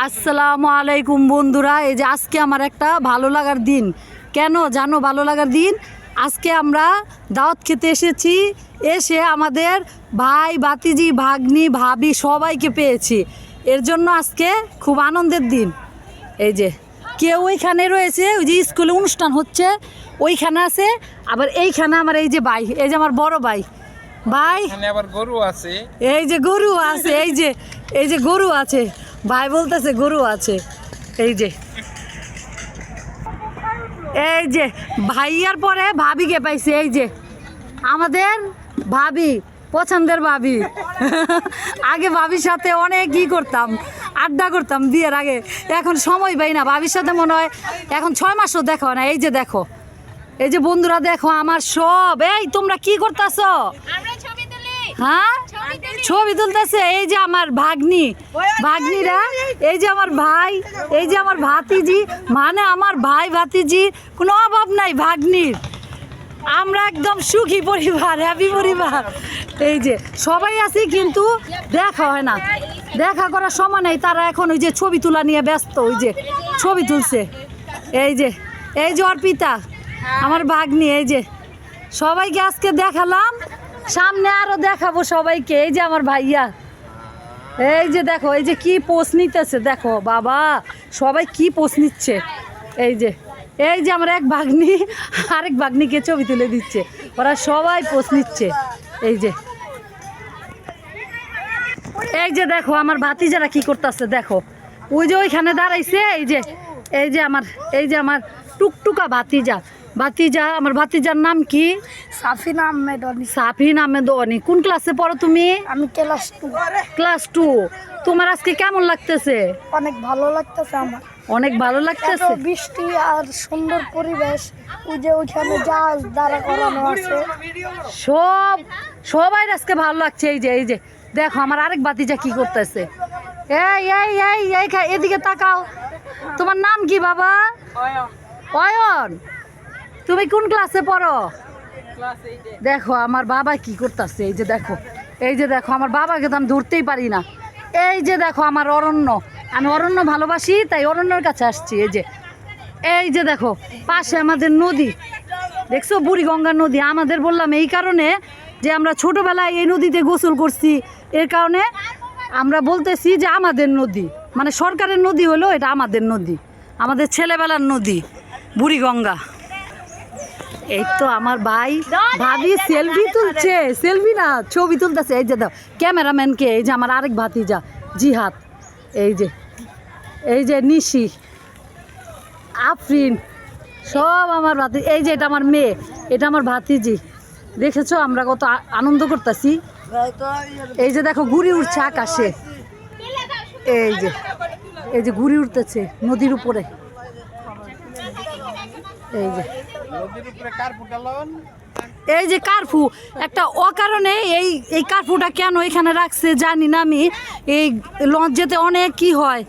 আসসালামু আলাইকুম বন্ধুরা, এই যে আজকে আমার একটা ভালো লাগার দিন। কেন জানো ভালো লাগার দিন? আজকে আমরা দাওয়াত খেতে এসেছি, এসে আমাদের ভাই ভাতিজি ভাগ্নি ভাবি সবাইকে পেয়েছি। এর জন্য আজকে খুব আনন্দের দিন। এই যে কেউ ওইখানে রয়েছে, ওই যে স্কুলে অনুষ্ঠান হচ্ছে ওইখানে আছে, আবার এইখানে আমার এই যে ভাই, এই যে আমার বড় ভাই ভাই আবার গরু আছে, এই যে গরু আছে, এই যে গরু আছে, ভাই বলতেছে গরু আছে। এই যে ভাইয়ার পরে ভাবিকে পাইছে, এই যে আমাদের ভাবি, পছন্দের ভাবি। আগে ভাবির সাথে অনেক করতাম, আড্ডা করতাম বিয়ের আগে, এখন সময় পাই না ভাবির সাথে, মনে হয় এখন 6 মাসও দেখা হয় না। এই যে দেখো, এই যে বন্ধুরা দেখো আমার সব, এই তোমরা কি করতেছো? হ্যাঁ, ছবি তুলতেছে। এই যে আমার ভাগ্নিরা, এই যে আমার ভাই, এই যে আমার ভাতিজি, মানে আমার ভাই ভাতিজি কোনো অভাব নাই ভাগ্নির। আমরা একদম সুখী পরিবার, হ্যাপি পরিবার। এই যে সবাই আছি, কিন্তু দেখা হয় না, দেখা করার সময় নেই। তারা এখন ওই যে ছবি তোলা নিয়ে ব্যস্ত, ওই যে ছবি তুলছে। এই যে অর্পিতা আমার ভাগ্নি, এই যে সবাইকে আজকে দেখালাম, সামনে আরো দেখাবো সবাইকে। এই যে আমার ভাইয়া, এই যে দেখো, এই যে কি পোস্ট নিতেছে দেখো বাবা, সবাই কি পোস্ট নিচ্ছে। এই যে আমার এক ভাগ্নি আরেক ভাগ্নিকে ছবি তুলে দিচ্ছে, ওরা সবাই পোস্ট নিচ্ছে। এই যে দেখো আমার ভাতিজারা কি করতেছে দেখো, ওই যে ওইখানে দাঁড়াইছে। এই যে আমার টুকটুকা ভাতিজা, আমার ভাতিজার নাম কি? সাফিন আহমেদ অনি। কোন ক্লাসে পড়ো তুমি? আমি ক্লাস 2। তোমার আজকে কেমন লাগতেছে? অনেক ভালো লাগতেছে আমার, অনেক ভালো লাগতেছে। বৃষ্টি আর সুন্দর পরিবেশ, ওই যে ওইখানে জাহাজ দাঁড়া করানো আছে, সবাই আজকে ভালো লাগছে। এই যে দেখো আমার আরেক ভাতিজা কি করতেছে। এদিকে তাকাও, তোমার নাম কি বাবা? অয়ন। তুমি কোন ক্লাসে পড়ো? দেখো আমার বাবা কি করতেছে। এই যে দেখো আমার বাবাকে তো আমি ধরতেই পারি না। এই যে দেখো আমার অরণ্য, আমি অরণ্য ভালোবাসি, তাই অরণ্যের কাছে আসছি। এই যে দেখো পাশে আমাদের নদী, দেখছো বুড়িগঙ্গা নদী। আমাদের বললাম এই কারণে যে আমরা ছোটবেলায় এই নদীতে গোসল করছি, এর কারণে আমরা বলতেছি যে আমাদের নদী, মানে সরকারের নদী হলো এটা আমাদের নদী, আমাদের ছেলেবেলার নদী বুড়িগঙ্গা। এই তো আমার ভাই ভাবি সেলফি তুলছে, সেলফি না ছবি তুলতেছে। এই যে দাও ক্যামেরাম্যানকে, এই যে আমার আরেক ভাতিজা জিহাদ, এই যে নিশি, আফরিন, সব আমার ভাতি। এই যে এটা আমার মেয়ে, এটা আমার ভাতিজি। দেখেছো আমরা কত আনন্দ করতেছি। এই যে দেখো ঘুড়ি উঠছে আকাশে, এই যে ঘুড়ি উঠতেছে নদীর উপরে। এই যে কার্ফু, একটা অকারণে এই কার্ফুটা কেন এখানে রাখছে জানি না আমি। এই লঞ্চ যেতে অনেক কি হয়,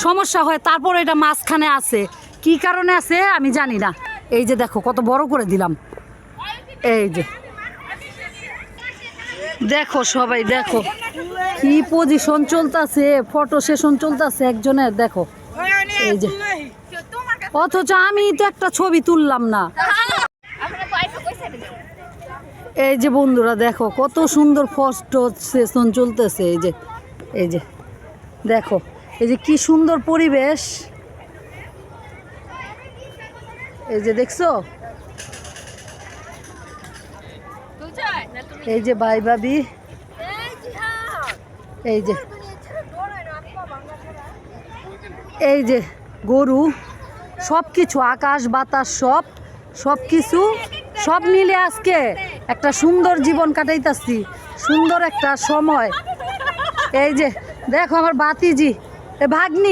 সমস্যা হয়, তারপর এটা মাঝখানে আছে, কি কারণে আছে আমি জানি না। এই যে দেখো কত বড় করে দিলাম। এই যে দেখো সবাই দেখো কি পজিশন চলতেছে, ফটো সেশন চলতেছে একজনের, দেখো। এই যে অথচ আমি তো একটা ছবি তুললাম না। এই যে বন্ধুরা দেখো কত সুন্দর ফটো সেশন চলতেছে। এই যে দেখো, এই যে কি সুন্দর পরিবেশ। এই যে দেখছো, এই যে ভাই ভাবি, এই যে গরু, সব কিছু আকাশ বাতাস সব কিছু সব মিলে আজকে একটা সুন্দর জীবন কাটাইতাছি, সুন্দর একটা সময়। এই যে দেখো আমার ভাতিজি, ভাগ্নি,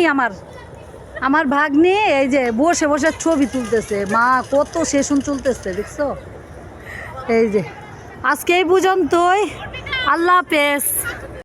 আমার ভাগ্নি, এই যে বসে বসে ছবি তুলতেছে। মা কত সেশন চলতেছে দেখছো। এই যে আজকে এই পর্যন্তই, আল্লাহ হাফেজ।